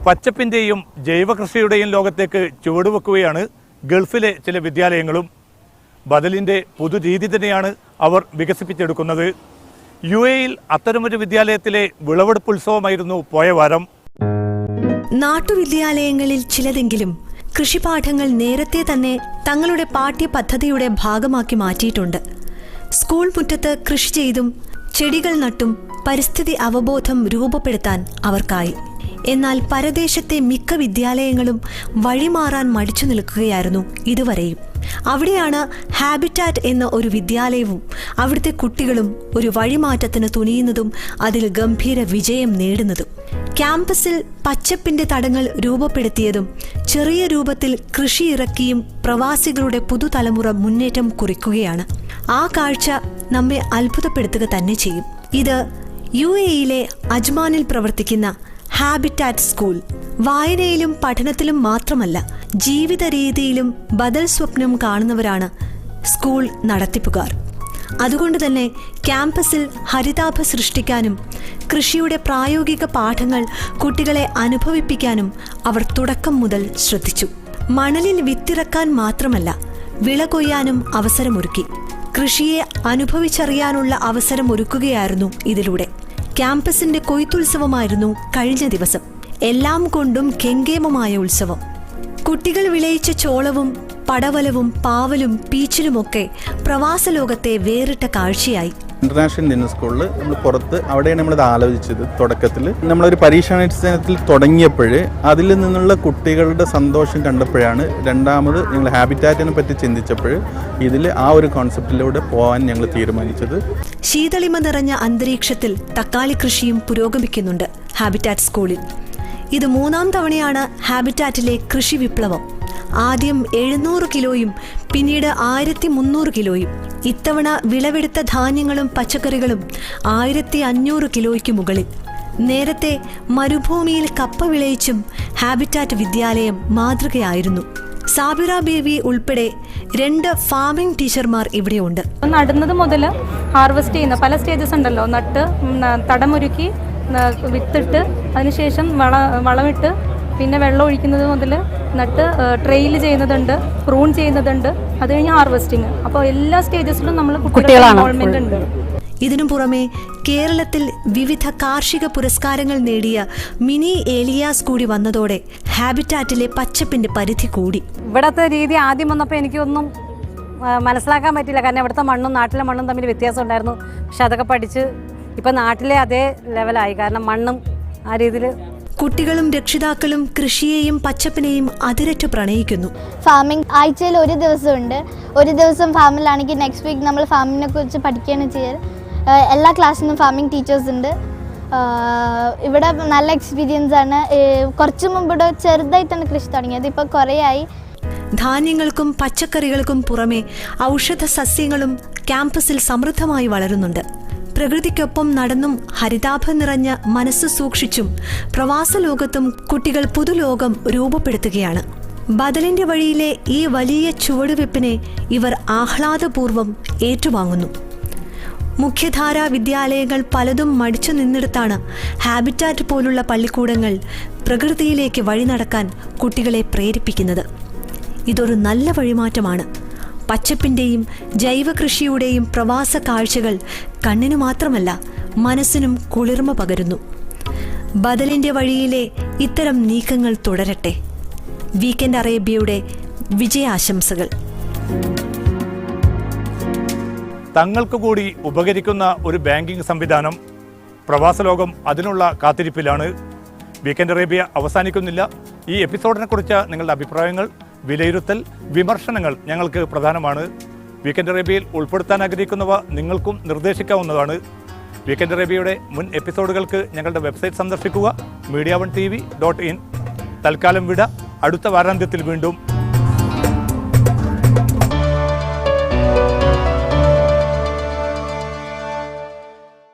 പച്ചപ്പിൻ്റെയും ജൈവകൃഷിയുടെയും ലോകത്തേക്ക് ചുവടുവെക്കുകയാണ് ഗൾഫിലെ ചില വിദ്യാലയങ്ങളും. ബദലിൻ്റെ പുതുരീതി തന്നെയാണ് അവർ വികസിപ്പിച്ചെടുക്കുന്നത്. UAE-യിൽ അത്തരമൊരു വിദ്യാലയത്തിലെ വിളവെടുപ്പ് ഉത്സവമായിരുന്നു പോയ വാരം. നാട്ടുവിദ്യാലയങ്ങളിൽ ചിലതെങ്കിലും കൃഷിപാഠങ്ങൾ നേരത്തെ തന്നെ തങ്ങളുടെ പാഠ്യപദ്ധതിയുടെ ഭാഗമാക്കി മാറ്റിയിട്ടുണ്ട്. സ്കൂൾ മുറ്റത്ത് കൃഷി ചെയ്തും ചെടികൾ നട്ടും പരിസ്ഥിതി അവബോധം രൂപപ്പെടുത്താൻ അവർക്കായി. എന്നാൽ പരദേശത്തെ മിക്ക വിദ്യാലയങ്ങളും വഴിമാറാൻ മടിച്ചു നിൽക്കുകയായിരുന്നു ഇതുവരെയും. അവിടെയാണ് ഹാബിറ്റാറ്റ് എന്ന ഒരു വിദ്യാലയവും അവിടുത്തെ കുട്ടികളും ഒരു വഴിമാറ്റത്തിന് തുനിയുന്നതും അതിൽ ഗംഭീര വിജയം നേടുന്നതും. ക്യാമ്പസിൽ പച്ചപ്പിന്റെ തടങ്ങൾ രൂപപ്പെടുത്തിയതും ചെറിയ രൂപത്തിൽ കൃഷി ഇറക്കിയും പ്രവാസികളുടെ പുതുതലമുറ മുന്നേറ്റം കുറിക്കുകയാണ്. ആ കാഴ്ച നമ്മെ അത്ഭുതപ്പെടുത്തുക തന്നെ ചെയ്യും. ഇത് UAE-യിലെ അജ്മാനിൽ പ്രവർത്തിക്കുന്ന ഹാബിറ്റാറ്റ് സ്കൂൾ. വായനയിലും പഠനത്തിലും മാത്രമല്ല, ജീവിത രീതിയിലും ബദൽ സ്വപ്നം കാണുന്നവരാണ് സ്കൂൾ നടത്തിപ്പുകാർ. അതുകൊണ്ട് തന്നെ ക്യാമ്പസിൽ ഹരിതാഭ സൃഷ്ടിക്കാനും കൃഷിയുടെ പ്രായോഗിക പാഠങ്ങൾ കുട്ടികളെ അനുഭവിപ്പിക്കാനും അവർ തുടക്കം മുതൽ ശ്രദ്ധിച്ചു. മണലിൽ വിത്തിറക്കാൻ മാത്രമല്ല, വിള കൊയ്യാനും അവസരമൊരുക്കി. കൃഷിയെ അനുഭവിച്ചറിയാനുള്ള അവസരം ഒരുക്കുകയായിരുന്നു ഇതിലൂടെ. ക്യാമ്പസിന്റെ കൊയ്ത്തുത്സവമായിരുന്നു കഴിഞ്ഞ ദിവസം. എല്ലാം കൊണ്ടും കെങ്കേമമായ ഉത്സവം. കുട്ടികൾ വിളയിച്ച ചോളവും പടവലവും പാവലും പീച്ചിലുമൊക്കെ പ്രവാസ ലോകത്തെ വേറിട്ട കാഴ്ചയായി. ഇന്റർനാഷണൽ ഇന്ത്യൻ സ്കൂളിൽ നമ്മൾ പുറത്ത് അവിടെയാണ് നമ്മളിത് ആലോചിച്ചത്. തുടക്കത്തിൽ നമ്മളൊരു പരീക്ഷണാടിസ്ഥാനത്തിൽ തുടങ്ങിയപ്പോൾ അതിൽ നിന്നുള്ള കുട്ടികളുടെ സന്തോഷം കണ്ടപ്പോഴാണ് രണ്ടാമത് ഞങ്ങൾ ഹാബിറ്റാറ്റിനെ പറ്റി ചിന്തിച്ചപ്പോൾ ഇതിൽ ആ ഒരു കോൺസെപ്റ്റിലൂടെ പോകാൻ ഞങ്ങൾ തീരുമാനിച്ചത്. ശീതളിമ നിറഞ്ഞ അന്തരീക്ഷത്തിൽ തക്കാളി കൃഷിയും പുരോഗമിക്കുന്നുണ്ട് ഹാബിറ്റാറ്റ് സ്കൂളിൽ. ഇത് 3-ാം തവണയാണ് ഹാബിറ്റാറ്റിലെ കൃഷി വിപ്ലവം. ആദ്യം 700 കിലോയും പിന്നീട് 1300 കിലോയും. ഇത്തവണ വിളവെടുത്ത ധാന്യങ്ങളും പച്ചക്കറികളും 1500 കിലോയ്ക്ക് മുകളിൽ. നേരത്തെ മരുഭൂമിയിൽ കപ്പ വിളയിച്ചും ഹാബിറ്റാറ്റ് വിദ്യാലയം മാതൃകയായിരുന്നു. സാബിറ ബേബി ഉൾപ്പെടെ 2 ഫാമിംഗ് ടീച്ചർമാർ ഇവിടെയുണ്ട്. നടുന്നത് മുതൽ ഹാർവെസ്റ്റ് ചെയ്യുന്ന പല സ്റ്റേജസ് ഉണ്ടല്ലോ. നട്ട് തടമൊരുക്കി വിത്തിട്ട് അതിനുശേഷം വളമിട്ട് പിന്നെ വെള്ളം ഒഴിക്കുന്നത് മുതൽ നട്ട് ട്രെയിൽ ചെയ്യുന്നതുണ്ട്, പ്രൂൺ ചെയ്യുന്നതുണ്ട്, അത് കഴിഞ്ഞ് ഹാർവെസ്റ്റിങ്. അപ്പോൾ എല്ലാ സ്റ്റേജസിലും നമ്മൾ കുട്ടികളുടെ ഇൻവോൾവ്മെന്റ് ഉണ്ട്. ഇതിനു പുറമെ കേരളത്തിൽ വിവിധ കാർഷിക പുരസ്കാരങ്ങൾ നേടിയ മിനി ഏലിയാസ് കൂടി വന്നതോടെ ഹാബിറ്റാറ്റിലെ പച്ചപ്പിന്റെ പരിധി കൂടി. ഇവിടത്തെ രീതി ആദ്യം വന്നപ്പോൾ എനിക്കൊന്നും മനസ്സിലാക്കാൻ പറ്റില്ല. കാരണം ഇവിടുത്തെ മണ്ണും നാട്ടിലെ മണ്ണും തമ്മിൽ വ്യത്യാസം ഉണ്ടായിരുന്നു. പക്ഷെ അതൊക്കെ പഠിച്ച് ഇപ്പം നാട്ടിലെ അതേ ലെവലായി. കാരണം മണ്ണും ആ രീതിയിൽ. കുട്ടികളും രക്ഷിതാക്കളും കൃഷിയെയും പച്ചപ്പിനെയും അതിരറ്റ് പ്രണയിക്കുന്നു. ഫാമിംഗ് ആഴ്ചയിൽ ഒരു ദിവസമുണ്ട്. ഒരു ദിവസം ഫാമിലാണെങ്കിൽ നെക്സ്റ്റ് വീക്ക് നമ്മൾ ഫാമിങ്ങിനെ കുറിച്ച് പഠിക്കുകയാണ് ചെയ്യാറ്. എല്ലാ ക്ലാസ്സിനും ഫാമിംഗ് ടീച്ചേഴ്സ് ഉണ്ട്. ഇവിടെ നല്ല എക്സ്പീരിയൻസ് ആണ്. കുറച്ച് മുമ്പ് ചെറുതായിട്ടാണ് കൃഷി തുടങ്ങിയത്, ഇപ്പോൾ കുറേ ആയി. ധാന്യങ്ങൾക്കും പച്ചക്കറികൾക്കും പുറമെ ഔഷധ സസ്യങ്ങളും ക്യാമ്പസിൽ സമൃദ്ധമായി വളരുന്നുണ്ട്. പ്രകൃതിക്കൊപ്പം നടന്നും ഹരിതാഭം നിറഞ്ഞ മനസ്സ് സൂക്ഷിച്ചും പ്രവാസ ലോകത്തും കുട്ടികൾ പുതുലോകം രൂപപ്പെടുത്തുകയാണ്. ബദലിന്റെ വഴിയിലെ ഈ വലിയ ചുവടുവെപ്പിനെ ഇവർ ആഹ്ലാദപൂർവ്വം ഏറ്റുവാങ്ങുന്നു. മുഖ്യധാരാ വിദ്യാലയങ്ങൾ പലതും മടിച്ചു നിന്നിടത്താണ് ഹാബിറ്റാറ്റ് പോലുള്ള പള്ളിക്കൂടങ്ങൾ പ്രകൃതിയിലേക്ക് വഴി നടക്കാൻ കുട്ടികളെ പ്രേരിപ്പിക്കുന്നത്. ഇതൊരു നല്ല വഴിമാറ്റമാണ്. പച്ചപ്പിന്റെയും ജൈവകൃഷിയുടെയും പ്രവാസ കാഴ്ചകൾ കണ്ണിനു മാത്രമല്ല മനസ്സിനും കുളിർമ പകരുന്നു. ബദലിന്റെ വഴിയിലെ ഇത്തരം നീക്കങ്ങൾ തുടരട്ടെ. വീക്കെൻഡ് അറേബ്യയുടെ വിജയാശംസകൾ. തങ്ങൾക്ക് കൂടി ഉപകരിക്കുന്ന ഒരു ബാങ്കിംഗ് സംവിധാനം. പ്രവാസ ലോകം അതിനുള്ള കാത്തിരിപ്പിലാണ്. വീക്കെൻഡ് അറേബ്യ അവസാനിക്കുന്നില്ല. ഈ എപ്പിസോഡിനെ കുറിച്ച് നിങ്ങളുടെ അഭിപ്രായങ്ങൾ, വിലയിരുത്തൽ, വിമർശനങ്ങൾ ഞങ്ങൾക്ക് പ്രധാനമാണ്. വീക്കെൻഡ് അറേബ്യയിൽ ഉൾപ്പെടുത്താൻ ആഗ്രഹിക്കുന്നവ നിങ്ങൾക്കും നിർദ്ദേശിക്കാവുന്നതാണ്. വീക്കെൻഡ് അറേബ്യയുടെ മുൻ എപ്പിസോഡുകൾക്ക് ഞങ്ങളുടെ വെബ്സൈറ്റ് സന്ദർശിക്കുക, media1tv.in. തൽക്കാലം വിട. അടുത്ത വാരാന്ത്യത്തിൽ വീണ്ടും.